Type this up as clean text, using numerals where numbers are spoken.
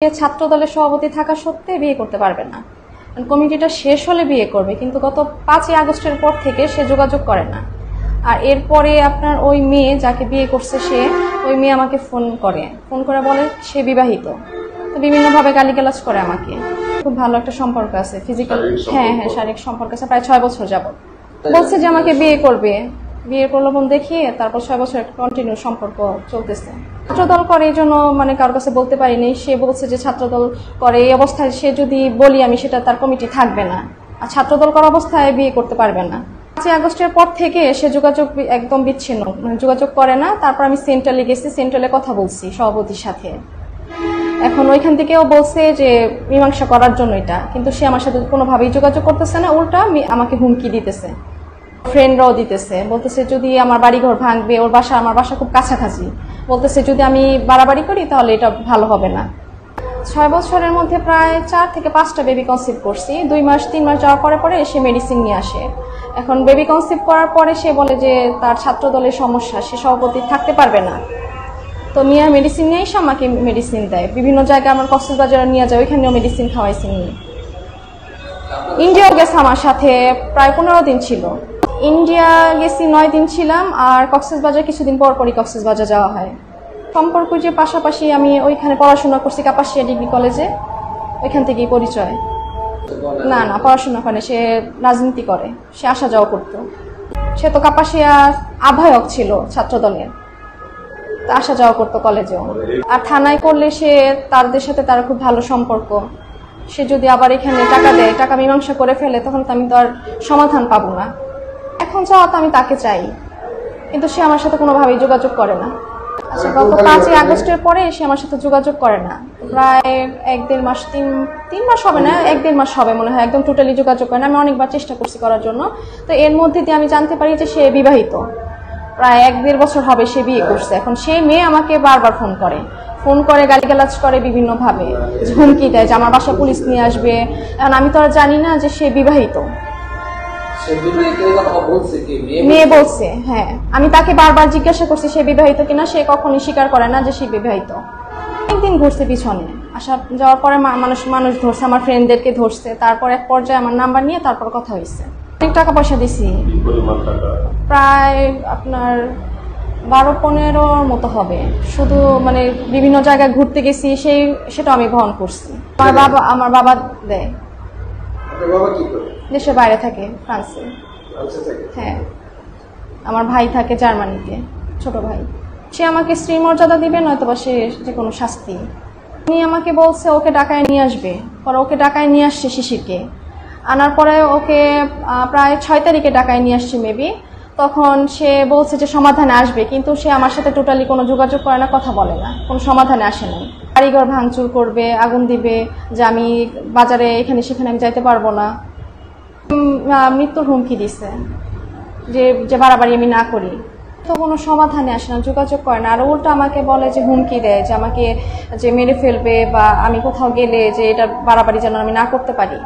ছাত্র দলের সভাপতি থাকা সত্ত্বে বিয়ে করতে পারবে না। কমিটিটা শেষ হলে বিয়ে করবে, কিন্তু গত 5ই আগস্টের পর থেকে সে যোগাযোগ করে না। আর এরপরে আপনার ওই মেয়ে যাকে বিয়ে করছে ওই মেয়ে আমাকে ফোন করে বলে সে বিবাহিত। তো বিভিন্নভাবে গালিগালাজ করে আমাকে। খুব ভালো একটা সম্পর্ক আছে, ফিজিক্যাল, হ্যাঁ, শারীরিক সম্পর্ক আছে, প্রায় 6 বছর যাবত। বলছে যে আমাকে বিয়ে করবে, বিয়ের প্রলোভন দেখিয়ে তারপর 6 বছর কন্টিনিউ সম্পর্ক চলতেছে। ছাত্রদল করে এই জন্য কারোর কাছে বলতে পারিনি। সে বলছে যে ছাত্রদল করে এই অবস্থায় সে যদি বলি আমি, সেটা তার কমিটি থাকবে না, আর ছাত্রদল করা অবস্থায় বিয়ে করতে পারবে না। 5ই আগস্টের পর থেকে সে যোগাযোগ একদম বিচ্ছিন্ন, যোগাযোগ করে না। তারপর আমি সেন্ট্রালে গেছি, সেন্ট্রালে কথা বলছি সভাপতির সাথে। এখন ওইখান থেকেও বলছে যে মীমাংসা করার জন্য এটা, কিন্তু সে আমার সাথে কোনোভাবেই যোগাযোগ করতেছে না, উল্টা আমাকে হুমকি দিতেছে, ফ্রেন্ডরাও দিতেছে, বলতেছে যদি আমার বাড়িঘর ভাঙবে। ওর বাসা আমার বাসা খুব কাছাকাছি। বলতেছে যদি আমি বাড়াবাড়ি করি তাহলে এটা ভালো হবে না। 6 বছরের মধ্যে প্রায় 4 থেকে 5টা বেবি কনসিভ করছি। 2 মাস 3 মাস যাওয়ার পরে সে মেডিসিন নিয়ে আসে। এখন বেবি কনসিভ করার পরে সে বলে যে তার ছাত্র দলের সমস্যা, সে সভাপতি থাকতে পারবে না। তো মিয়া মেডিসিন নিয়ে এসে আমাকে মেডিসিন দেয়, বিভিন্ন জায়গায় আমার কক্সবাজারে নিয়ে যায়, ওইখানেও মেডিসিন খাওয়াইছি নিয়ে। ইন্ডিয়াও গেছে আমার সাথে, প্রায় 15 দিন ছিল। ইন্ডিয়া গেছি 9 দিন ছিলাম, আর কক্সবাজার কিছুদিন পরই কক্সবাজার যাওয়া হয়। সম্পর্ক যে পাশাপাশি আমি ওইখানে পড়াশোনা করছি কাপাসিয়া ডিগ্রি কলেজে, ওইখান থেকেই পরিচয়। না, পড়াশোনা করে, সে রাজনীতি করে, সে আসা যাওয়া করতো। সে তো কাপাসিয়া আহ্বায়ক ছিল ছাত্রদলের, আসা যাওয়া করতো কলেজেও। আর থানায় করলে সে তাদের সাথে তার খুব ভালো সম্পর্ক। সে যদি আবার এখানে টাকা দেয়, টাকা মীমাংসা করে ফেলে, তখন তো আমি তো আর সমাধান পাবো না। এখন চাওয়া তো আমি তাকে চাই, কিন্তু সে আমার সাথে কোনোভাবেই যোগাযোগ করে না। আচ্ছা, গত 5ই আগস্টের পরে সে আমার সাথে যোগাযোগ করে না, প্রায় 1-1.5 মাস, 3 মাস হবে না, 1-1.5 মাস হবে মনে হয়, একদম টোটালি যোগাযোগ করে না। আমি অনেকবার চেষ্টা করছি করার জন্য। তো এর মধ্যে দিয়ে আমি জানতে পারি যে সে বিবাহিত, প্রায় 1-1.5 বছর হবে সে বিয়ে করছে। এখন সেই মেয়ে আমাকে বারবার ফোন করে গালিগালাজ করে বিভিন্নভাবে, হুমকি দেয় যে আমার বাসা পুলিশ নিয়ে আসবে। এখন আমি তো আর জানি না যে সে বিবাহিত। মেয়ে বলছে, হ্যাঁ। আমি তাকে বারবার জিজ্ঞাসা করছি সে বিবাহিত কিনা, সে কখনই স্বীকার করে না যে সে বিবাহিত। একদিন ঘুরছে পিছনে, আসা যাওয়ার পরে মানুষ ধরছে, আমার ফ্রেন্ডদেরকে ধরছে। তারপর এক পর্যায়ে আমার নাম্বার নিয়ে তারপর কথা হয়েছে। অনেক টাকা পয়সা দিছি, প্রায় আপনার 12-15 মতো হবে। শুধু বিভিন্ন জায়গায় ঘুরতে গেছি, সেটা আমি বহন করছি। আমার বাবা দেয়। দেশের বাইরে থাকে, ফ্রান্সে। হ্যাঁ, আমার ভাই থাকে জার্মানিতে, ছোট ভাই। সে আমাকে স্ত্রীর মর্যাদা দিবে, নয়তোবা সে যে কোনো শাস্তি। উনি আমাকে বলছে ওকে ঢাকায় নিয়ে আসবে, পরে ওকে ঢাকায় নিয়ে আসছে শিশিরকে। আনার পরে ওকে প্রায় 6 তারিখে ঢাকায় নিয়ে আসছে মেবি। তখন সে বলছে যে সমাধানে আসবে, কিন্তু সে আমার সাথে টোটালি কোনো যোগাযোগ করে না, কথা বলে না, কোনো সমাধানে আসে নাই। বাড়িঘর ভাঙচুর করবে, আগুন দিবে, যে আমি বাজারে এখানে সেখানে আমি যাইতে পারবো না। মৃত্যুর হুমকি দিছে যে বাড়াবাড়ি আমি না করি। তো কোনো সমাধানে আসে না, যোগাযোগ করে না। আর উল্টা আমাকে বলে যে হুমকি দেয় যে আমাকে যে মেরে ফেলবে, বা আমি কোথাও গেলে যে এটা বাড়াবাড়ি যেন আমি না করতে পারি।